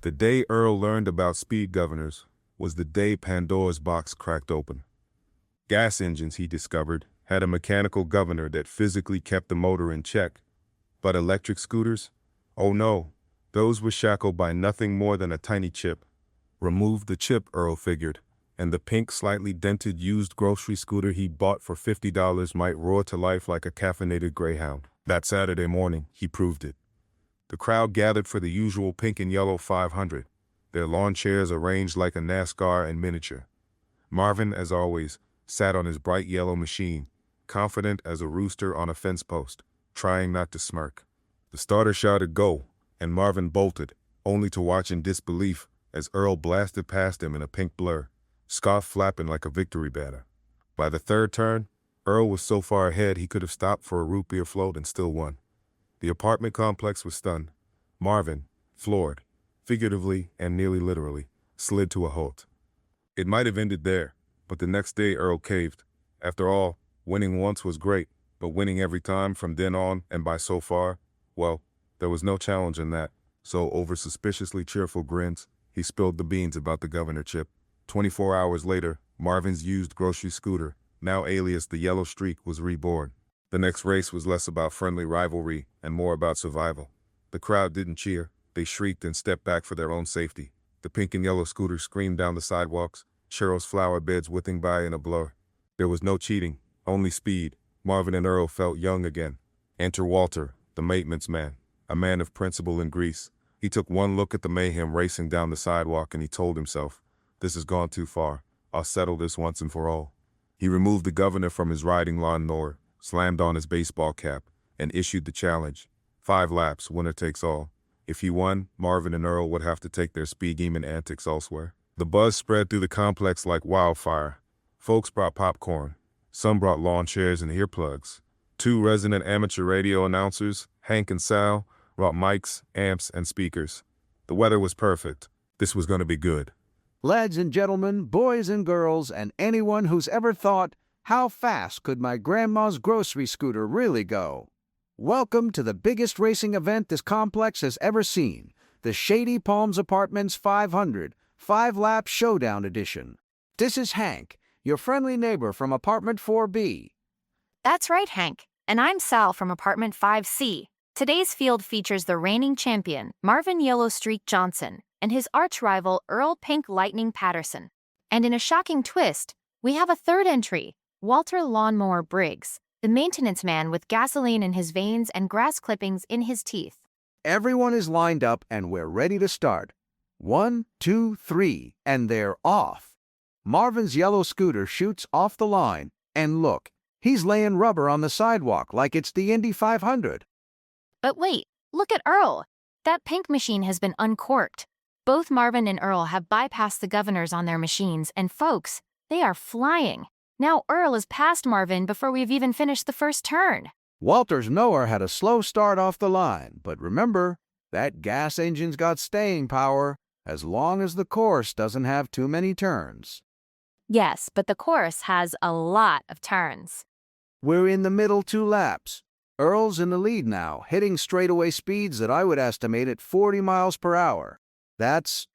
The day Earl learned about speed governors was the day Pandora's box cracked open. Gas engines, he discovered, had a mechanical governor that physically kept the motor in check. But electric scooters? Oh no, those were shackled by nothing more than a tiny chip. Remove the chip, Earl figured, and the pink, slightly dented used grocery scooter he bought for $50 might roar to life like a caffeinated greyhound. That Saturday morning, he proved it. The crowd gathered for the usual pink and yellow 500, their lawn chairs arranged like a NASCAR in miniature. Marvin, as always, sat on his bright yellow machine, confident as a rooster on a fence post, trying not to smirk. The starter shouted go, and Marvin bolted, only to watch in disbelief as Earl blasted past him in a pink blur, scarf flapping like a victory banner. By the third turn, Earl was so far ahead he could have stopped for a root beer float and still won. The apartment complex was stunned. Marvin, floored, figuratively and nearly literally, slid to a halt. It might have ended there, but the next day Earl caved. After all, winning once was great, but winning every time from then on and by so far, well, there was no challenge in that. So over suspiciously cheerful grins, he spilled the beans about the governor chip. 24 hours later, Marvin's used grocery scooter, now alias the Yellow Streak, was reborn. The next race was less about friendly rivalry and more about survival. The crowd didn't cheer. They shrieked and stepped back for their own safety. The pink and yellow scooter screamed down the sidewalks, Cheryl's flower beds whipping by in a blur. There was no cheating, only speed. Marvin and Earl felt young again. Enter Walter, the maintenance man, a man of principle in Greece. He took one look at the mayhem racing down the sidewalk and he told himself, "This has gone too far. I'll settle this once and for all." He removed the governor from his riding lawnmower, slammed on his baseball cap, and issued the challenge. 5 laps, winner takes all. If he won, Marvin and Earl would have to take their speed demon antics elsewhere. The buzz spread through the complex like wildfire. Folks brought popcorn. Some brought lawn chairs and earplugs. 2 resident amateur radio announcers, Hank and Sal, brought mics, amps, and speakers. The weather was perfect. This was going to be good. Lads and gentlemen, boys and girls, and anyone who's ever thought, how fast could my grandma's grocery scooter really go? Welcome to the biggest racing event this complex has ever seen, the Shady Palms Apartments 500 5-Lap Showdown Edition. This is Hank, your friendly neighbor from Apartment 4B. That's right, Hank. And I'm Sal from Apartment 5C. Today's field features the reigning champion, Marvin Yellow Streak Johnson, and his arch-rival, Earl Pink Lightning Patterson. And in a shocking twist, we have a third entry, Walter Lawnmower Briggs, the maintenance man with gasoline in his veins and grass clippings in his teeth. Everyone is lined up and we're ready to start. 1, 2, 3, and they're off. Marvin's yellow scooter shoots off the line, and look, he's laying rubber on the sidewalk like it's the Indy 500. But wait, look at Earl. That pink machine has been uncorked. Both Marvin and Earl have bypassed the governors on their machines, and folks, they are flying. Now Earl is past Marvin before we've even finished the first turn. Walter's Knower had a slow start off the line, but remember, that gas engine's got staying power, as long as the course doesn't have too many turns. Yes, but the course has a lot of turns. We're in the middle 2 laps. Earl's in the lead now, hitting straightaway speeds that I would estimate at 40 miles per hour. That's,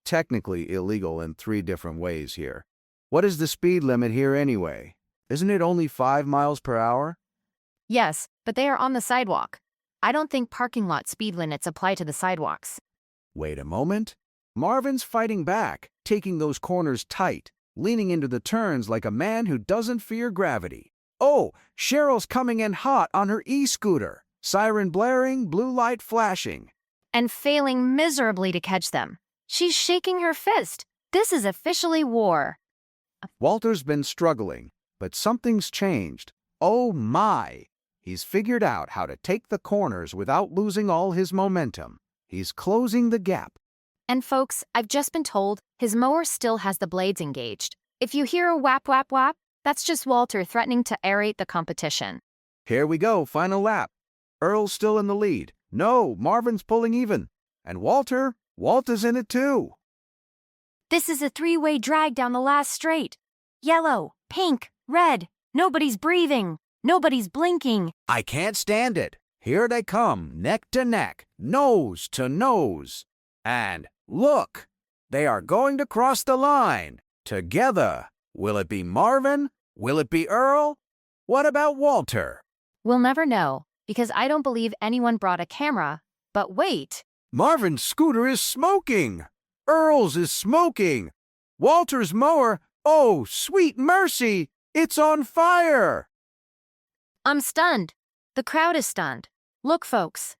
technically illegal in 3 different ways here. What is the speed limit here anyway? Isn't it only 5 miles per hour? Yes, but they are on the sidewalk. I don't think parking lot speed limits apply to the sidewalks. Wait a moment. Marvin's fighting back, taking those corners tight, leaning into the turns like a man who doesn't fear gravity. Oh, Cheryl's coming in hot on her e-scooter. Siren blaring, blue light flashing. And failing miserably to catch them. She's shaking her fist. This is officially war. Walter's been struggling, but something's changed. Oh my! He's figured out how to take the corners without losing all his momentum. He's closing the gap. And folks, I've just been told his mower still has the blades engaged. If you hear a whap whap whap, that's just Walter threatening to aerate the competition. Here we go, final lap. Earl's still in the lead. No, Marvin's pulling even. And Walter's in it too. This is a 3-way drag down the last straight. Yellow, pink, red. Nobody's breathing. Nobody's blinking. I can't stand it. Here they come, neck to neck, nose to nose. And look, they are going to cross the line. Together. Will it be Marvin? Will it be Earl? What about Walter? We'll never know, because I don't believe anyone brought a camera. But wait, Marvin's scooter is smoking. Earl's is smoking. Walter's mower, oh, sweet mercy, it's on fire. I'm stunned. The crowd is stunned. Look, folks.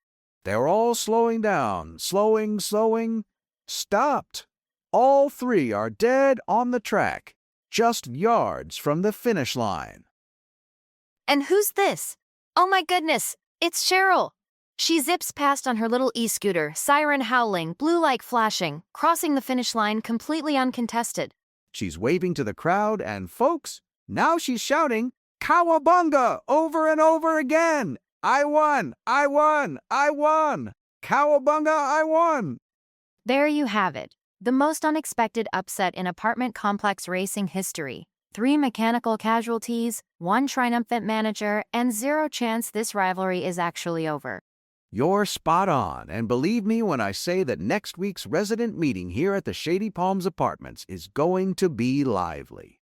They're all slowing down, slowing, stopped. All three are dead on the track, just yards from the finish line. And who's this? Oh my goodness, it's Cheryl. She zips past on her little e-scooter, siren howling, blue light flashing, crossing the finish line completely uncontested. She's waving to the crowd, and folks, now she's shouting, "Cowabunga!" over and over again. I won! I won! I won! Cowabunga, I won! There you have it, the most unexpected upset in apartment complex racing history. 3 mechanical casualties, 1 triumphant manager, and 0 chance this rivalry is actually over. You're spot on, and believe me when I say that next week's resident meeting here at the Shady Palms Apartments is going to be lively.